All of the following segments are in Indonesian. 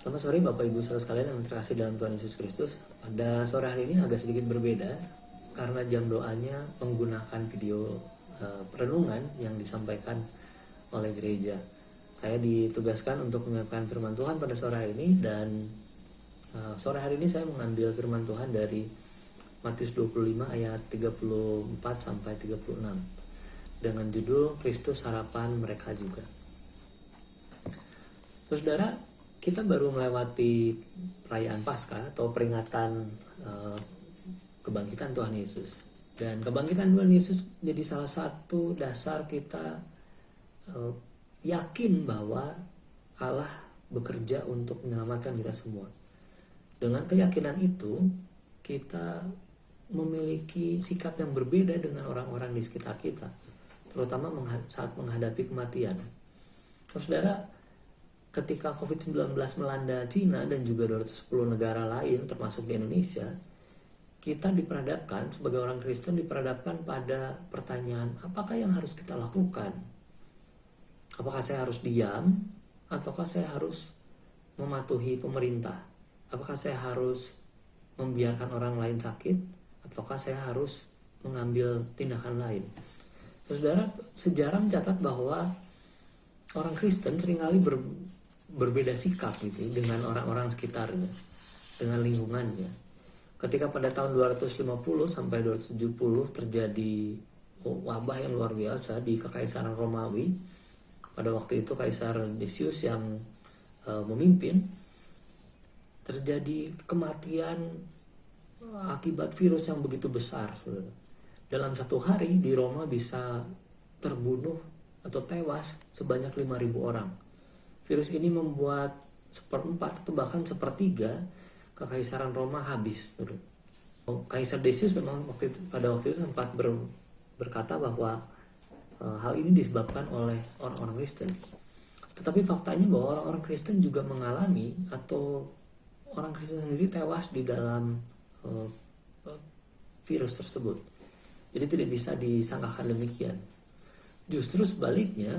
Selamat sore Bapak Ibu saudara sekalian yang terkasih dalam Tuhan Yesus Kristus. Pada sore hari ini agak sedikit berbeda karena jam doanya menggunakan video perenungan yang disampaikan oleh gereja. Saya ditugaskan untuk menyampaikan firman Tuhan pada sore hari ini, dan sore hari ini saya mengambil firman Tuhan dari Matius 25 ayat 34 sampai 36 dengan judul Kristus Harapan Mereka Juga. Saudara, kita baru melewati perayaan Paskah atau peringatan kebangkitan Tuhan Yesus. Dan kebangkitan Tuhan Yesus jadi salah satu dasar kita yakin bahwa Allah bekerja untuk menyelamatkan kita semua. Dengan keyakinan itu, kita memiliki sikap yang berbeda dengan orang-orang di sekitar kita, terutama saat menghadapi kematian. Saudara, ketika COVID-19 melanda Cina dan juga 210 negara lain termasuk di Indonesia, kita diperhadapkan sebagai orang Kristen diperhadapkan pada pertanyaan, apakah yang harus kita lakukan? Apakah saya harus diam ataukah saya harus mematuhi pemerintah? Apakah saya harus membiarkan orang lain sakit ataukah saya harus mengambil tindakan lain? Saudara, sejarah mencatat bahwa orang Kristen seringkali berbeda sikap gitu dengan orang-orang sekitarnya, dengan lingkungannya. Ketika pada tahun 250 sampai 270 terjadi wabah yang luar biasa di Kekaisaran Romawi. Pada waktu itu Kaisar Decius yang memimpin. Terjadi kematian akibat virus yang begitu besar. Dalam satu hari di Roma bisa terbunuh atau tewas sebanyak 5.000 orang. Virus ini membuat 1/4 atau bahkan 1/3 Kekaisaran Roma habis. Kaisar Decius memang pada waktu itu sempat berkata bahwa hal ini disebabkan oleh orang-orang Kristen. Tetapi faktanya bahwa orang-orang Kristen juga mengalami, atau orang Kristen sendiri tewas di dalam virus tersebut. Jadi tidak bisa disangkakan demikian. Justru sebaliknya,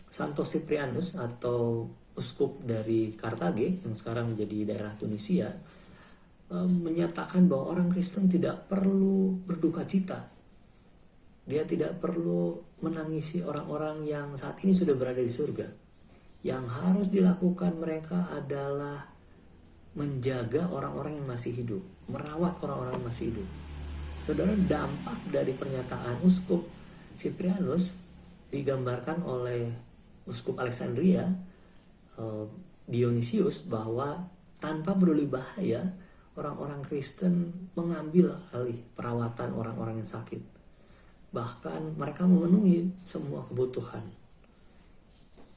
Santo Cyprianus atau uskup dari Kartage yang sekarang menjadi daerah Tunisia menyatakan bahwa orang Kristen tidak perlu berduka cita. Dia tidak perlu menangisi orang-orang yang saat ini sudah berada di surga. Yang harus dilakukan mereka adalah menjaga orang-orang yang masih hidup, merawat orang-orang yang masih hidup. Saudara, dampak dari pernyataan uskup Cyprianus digambarkan oleh uskup Alexandria Dionysius bahwa tanpa peduli bahaya, orang-orang Kristen mengambil alih perawatan orang-orang yang sakit. Bahkan mereka memenuhi semua kebutuhan.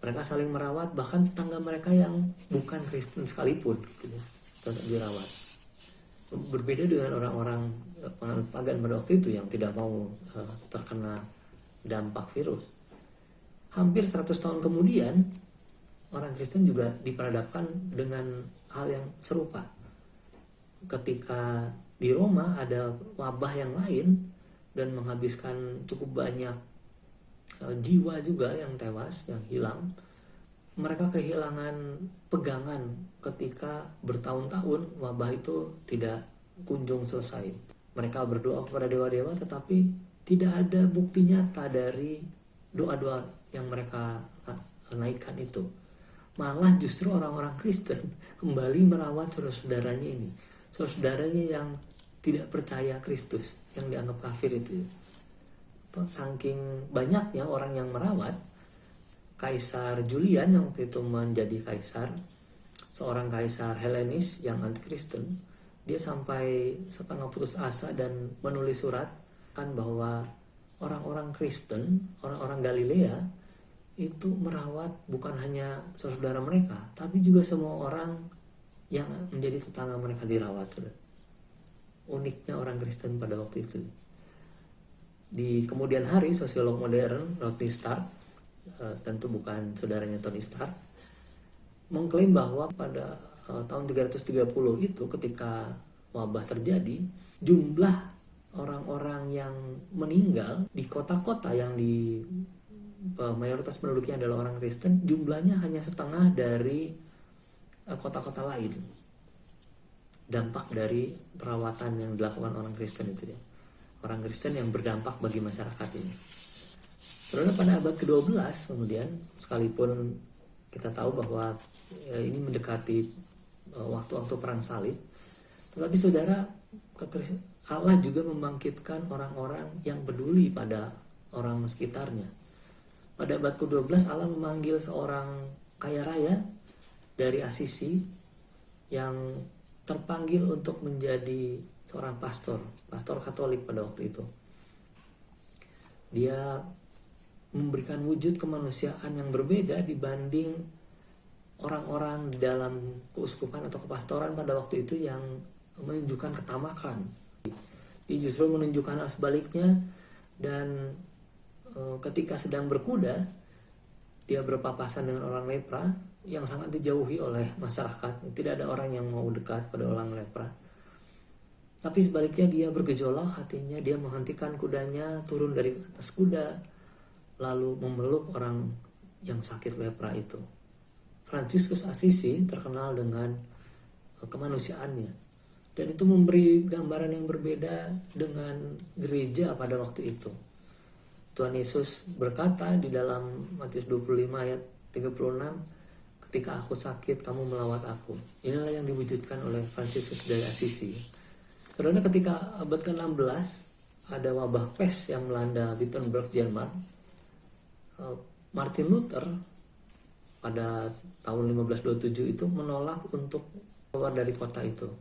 Mereka saling merawat, bahkan tetangga mereka yang bukan Kristen sekalipun tetap dirawat. Berbeda dengan orang-orang penganut pagan pada waktu itu yang tidak mau terkena dampak virus. Hampir 100 tahun kemudian, orang Kristen juga diperhadapkan dengan hal yang serupa. Ketika di Roma ada wabah yang lain dan menghabiskan cukup banyak jiwa juga yang tewas, yang hilang. Mereka kehilangan pegangan ketika bertahun-tahun wabah itu tidak kunjung selesai. Mereka berdoa kepada dewa-dewa, tetapi tidak ada bukti nyata dari doa-doa yang mereka naikkan itu. Malah justru orang-orang Kristen kembali merawat saudara-saudaranya ini, saudara-saudaranya yang tidak percaya Kristus, yang dianggap kafir itu. Saking banyaknya orang yang merawat, Kaisar Julian yang waktu itu menjadi kaisar, seorang kaisar Helenis yang anti-Kristen, dia sampai setengah putus asa dan menulis surat kan bahwa orang-orang Kristen, orang-orang Galilea itu merawat bukan hanya saudara mereka, tapi juga semua orang yang menjadi tetangga mereka dirawat. Uniknya orang Kristen pada waktu itu. Di kemudian hari, sosiolog modern Rodney Stark, tentu bukan saudaranya Tony Stark, mengklaim bahwa pada tahun 330 itu ketika wabah terjadi, jumlah orang-orang yang meninggal di kota-kota yang di mayoritas penduduknya adalah orang Kristen, jumlahnya hanya setengah dari kota-kota lain. Dampak dari perawatan yang dilakukan orang Kristen itu ya. Orang Kristen yang berdampak bagi masyarakat ini. Karena pada abad ke-12 kemudian, sekalipun kita tahu bahwa ini mendekati waktu-waktu perang salib, tetapi saudara, Allah juga membangkitkan orang-orang yang peduli pada orang sekitarnya. Pada abad ke-12 Allah memanggil seorang kaya raya dari Asisi yang terpanggil untuk menjadi seorang pastor Katolik pada waktu itu. Dia memberikan wujud kemanusiaan yang berbeda dibanding orang-orang di dalam keuskupan atau kepastoran pada waktu itu yang menunjukkan ketamakan. Dia justru menunjukkan hal sebaliknya, dan ketika sedang berkuda dia berpapasan dengan orang lepra yang sangat dijauhi oleh masyarakat. Tidak ada orang yang mau dekat pada orang lepra. Tapi sebaliknya dia bergejolak hatinya, dia menghentikan kudanya, turun dari atas kuda, lalu memeluk orang yang sakit lepra itu. Fransiskus Assisi terkenal dengan kemanusiaannya, dan itu memberi gambaran yang berbeda dengan gereja pada waktu itu. Tuhan Yesus berkata di dalam Matius 25 ayat 36, ketika aku sakit kamu melawat aku. Inilah yang diwujudkan oleh Fransiskus dari Assisi. Karena ketika abad ke-16 ada wabah pes yang melanda Wittenberg, Jerman, Martin Luther pada tahun 1527 itu menolak untuk keluar dari kota itu.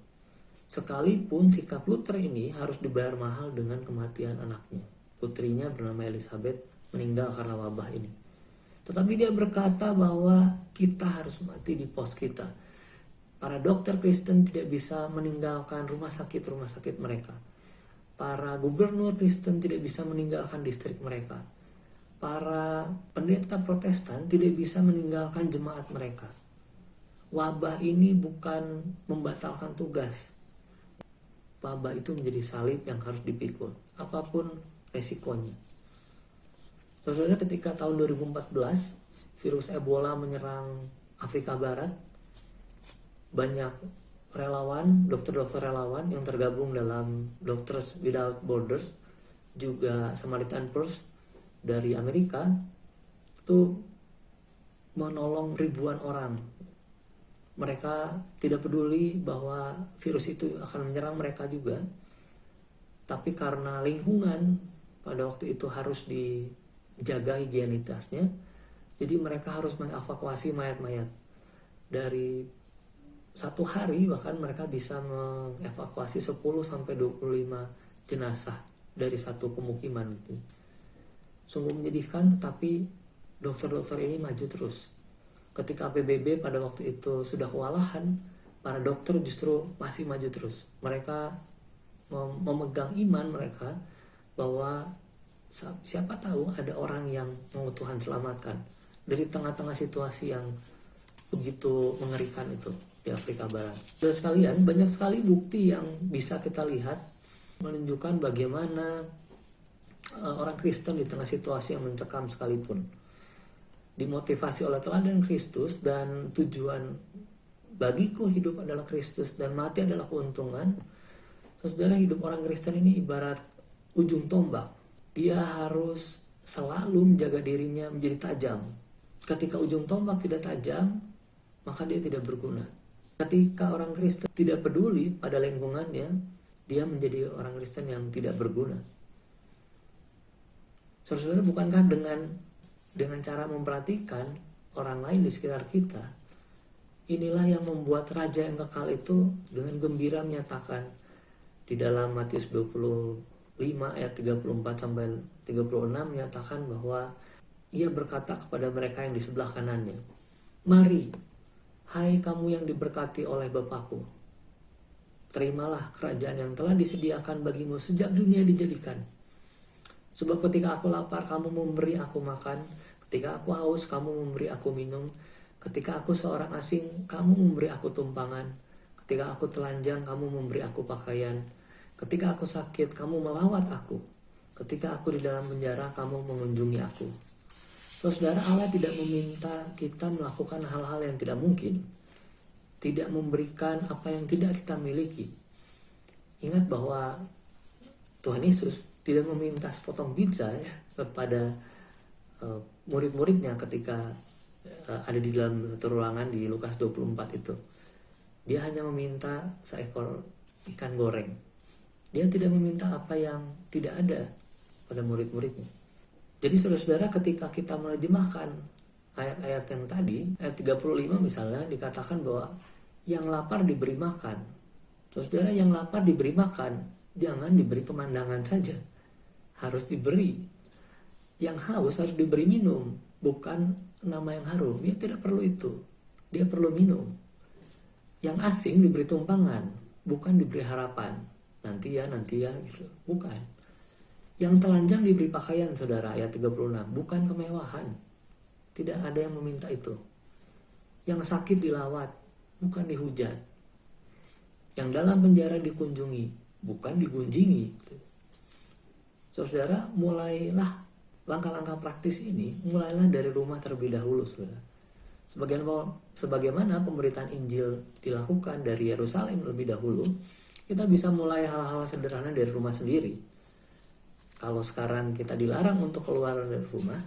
Sekalipun sikap Luther ini harus dibayar mahal dengan kematian anaknya. Putrinya bernama Elizabeth meninggal karena wabah ini. Tetapi dia berkata bahwa kita harus mati di pos kita. Para dokter Kristen tidak bisa meninggalkan rumah sakit mereka. Para gubernur Kristen tidak bisa meninggalkan distrik mereka. Para pendeta Protestan tidak bisa meninggalkan jemaat mereka. Wabah ini bukan membatalkan tugas. Wabah itu menjadi salib yang harus dipikul, apapun resikonya. Saudara, ketika tahun 2014 virus Ebola menyerang Afrika Barat, banyak relawan, dokter-dokter relawan yang tergabung dalam Doctors Without Borders, juga Samaritan Purse dari Amerika, itu menolong ribuan orang. Mereka tidak peduli bahwa virus itu akan menyerang mereka juga, tapi karena lingkungan pada waktu itu harus dijaga higienitasnya, jadi mereka harus mengevakuasi mayat-mayat. Dari satu hari bahkan mereka bisa mengevakuasi 10-25 jenazah dari satu pemukiman itu. Sungguh menyedihkan, tetapi dokter-dokter ini maju terus. Ketika PBB pada waktu itu sudah kewalahan, para dokter justru masih maju terus. Mereka memegang iman mereka bahwa siapa tahu ada orang yang mau Tuhan selamatkan dari tengah-tengah situasi yang begitu mengerikan itu di Afrika Barat. Dan sekalian, banyak sekali bukti yang bisa kita lihat menunjukkan bagaimana orang Kristen di tengah situasi yang mencekam sekalipun dimotivasi oleh teladan Kristus, dan tujuan bagiku hidup adalah Kristus dan mati adalah keuntungan. Saudara, hidup orang Kristen ini ibarat ujung tombak. Dia harus selalu menjaga dirinya menjadi tajam. Ketika ujung tombak tidak tajam, maka dia tidak berguna. Ketika orang Kristen tidak peduli pada lingkungannya, dia menjadi orang Kristen yang tidak berguna. Saudara, bukankah dengan cara memperhatikan orang lain di sekitar kita, inilah yang membuat Raja yang kekal itu dengan gembira menyatakan di dalam Matius 25 ayat 34 sampai 36 menyatakan bahwa ia berkata kepada mereka yang di sebelah kanannya, "Mari, hai kamu yang diberkati oleh Bapakku, terimalah kerajaan yang telah disediakan bagimu sejak dunia dijadikan. Sebab ketika aku lapar, kamu memberi aku makan. Ketika aku haus, kamu memberi aku minum. Ketika aku seorang asing, kamu memberi aku tumpangan. Ketika aku telanjang, kamu memberi aku pakaian. Ketika aku sakit, kamu melawat aku. Ketika aku di dalam penjara, kamu mengunjungi aku." Saudara, Allah tidak meminta kita melakukan hal-hal yang tidak mungkin. tidak memberikan apa yang tidak kita miliki. Ingat bahwa Tuhan Yesus tidak meminta sepotong pizza ya, kepada murid-muridnya ketika ada di dalam satu ruangan di Lukas 24 itu. Dia hanya meminta seekor ikan goreng. Dia tidak meminta apa yang tidak ada pada murid-muridnya. Jadi saudara-saudara, ketika kita menerjemahkan ayat-ayat yang tadi, ayat 35 misalnya dikatakan bahwa yang lapar diberi makan. Saudara, yang lapar diberi makan, jangan diberi pemandangan saja. Harus diberi. Yang haus harus diberi minum, bukan nama yang harum. Dia tidak perlu itu. Dia perlu minum. Yang asing diberi tumpangan, bukan diberi harapan. Nanti ya gitu. Bukan. Yang telanjang diberi pakaian, saudara, ayat 36, bukan kemewahan. Tidak ada yang meminta itu. Yang sakit dilawat, bukan dihujat. Yang dalam penjara dikunjungi, bukan digunjingi. Saudara, mulailah langkah-langkah praktis ini, mulailah dari rumah terlebih dahulu, saudara. Sebagaimana pemberitaan Injil dilakukan dari Yerusalem lebih dahulu, kita bisa mulai hal-hal sederhana dari rumah sendiri. Kalau sekarang kita dilarang untuk keluar dari rumah,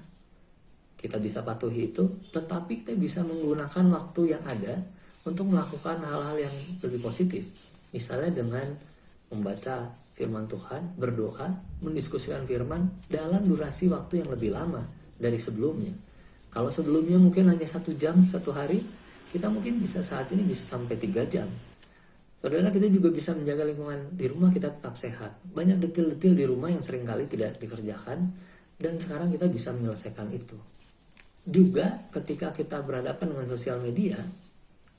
kita bisa patuhi itu, tetapi kita bisa menggunakan waktu yang ada untuk melakukan hal-hal yang lebih positif. Misalnya dengan membaca firman Tuhan, berdoa, mendiskusikan firman dalam durasi waktu yang lebih lama dari sebelumnya. Kalau sebelumnya mungkin hanya 1 jam, 1 hari, kita mungkin bisa saat ini bisa sampai 3 jam. Saudara, kita juga bisa menjaga lingkungan di rumah kita tetap sehat. Banyak detil-detil di rumah yang seringkali tidak dikerjakan, dan sekarang kita bisa menyelesaikan itu. Juga ketika kita berhadapan dengan sosial media,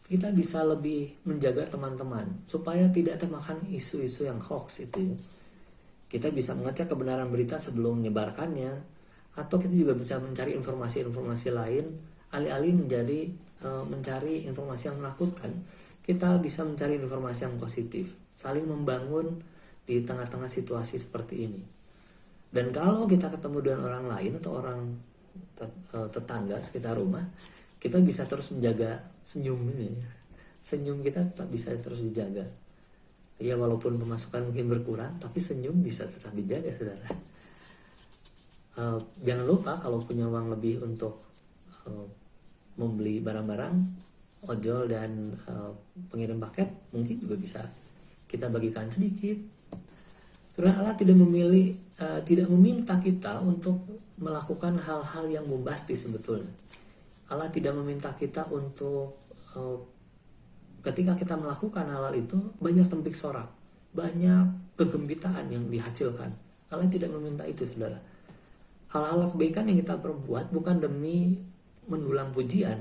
kita bisa lebih menjaga teman-teman supaya tidak termakan isu-isu yang hoax itu. Kita bisa mengecek kebenaran berita sebelum menyebarkannya, atau kita juga bisa mencari informasi-informasi lain, alih-alih mencari informasi yang menakutkan. Kita bisa mencari informasi yang positif, saling membangun di tengah-tengah situasi seperti ini. Dan kalau kita ketemu dengan orang lain atau orang tetangga sekitar rumah, kita bisa terus menjaga senyum ini. Senyum kita tetap bisa terus dijaga. Ya, walaupun pemasukan mungkin berkurang, tapi senyum bisa tetap dijaga, saudara. Jangan lupa kalau punya uang lebih untuk membeli barang-barang, ojol dan pengirim paket, mungkin juga bisa kita bagikan sedikit. Karena Allah tidak meminta kita untuk melakukan hal-hal yang bombastis sebetulnya. Allah tidak meminta kita untuk ketika kita melakukan hal-hal itu banyak tembik sorak, banyak kegembitaan yang dihasilkan. Allah tidak meminta itu, saudara. Hal-hal kebaikan yang kita perbuat bukan demi mendulang pujian,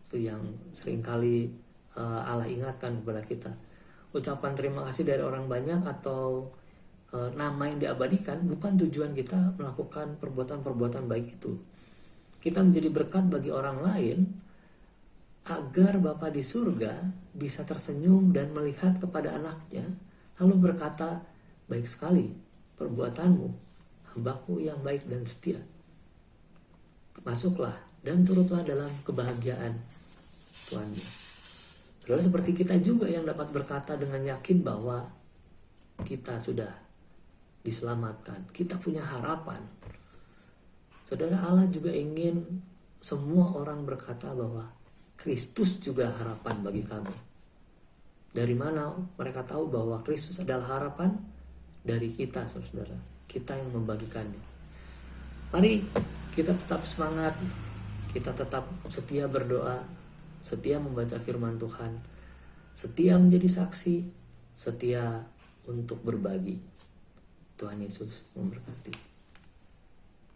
itu yang seringkali Allah ingatkan kepada kita. Ucapan terima kasih dari orang banyak atau nama yang diabadikan bukan tujuan kita melakukan perbuatan-perbuatan baik itu. Kita menjadi berkat bagi orang lain agar Bapa di surga bisa tersenyum dan melihat kepada anaknya, lalu berkata, baik sekali perbuatanmu, hambaku yang baik dan setia. Masuklah dan turutlah dalam kebahagiaan Tuhannya. Lalu seperti kita juga yang dapat berkata dengan yakin bahwa kita sudah diselamatkan, kita punya harapan. Saudara, Allah juga ingin semua orang berkata bahwa Kristus juga harapan bagi kami. Dari mana mereka tahu bahwa Kristus adalah harapan? Dari kita, saudara. Kita yang membagikannya. Mari kita tetap semangat, kita tetap setia berdoa, setia membaca firman Tuhan, setia menjadi saksi, setia untuk berbagi. Tuhan Yesus memberkati.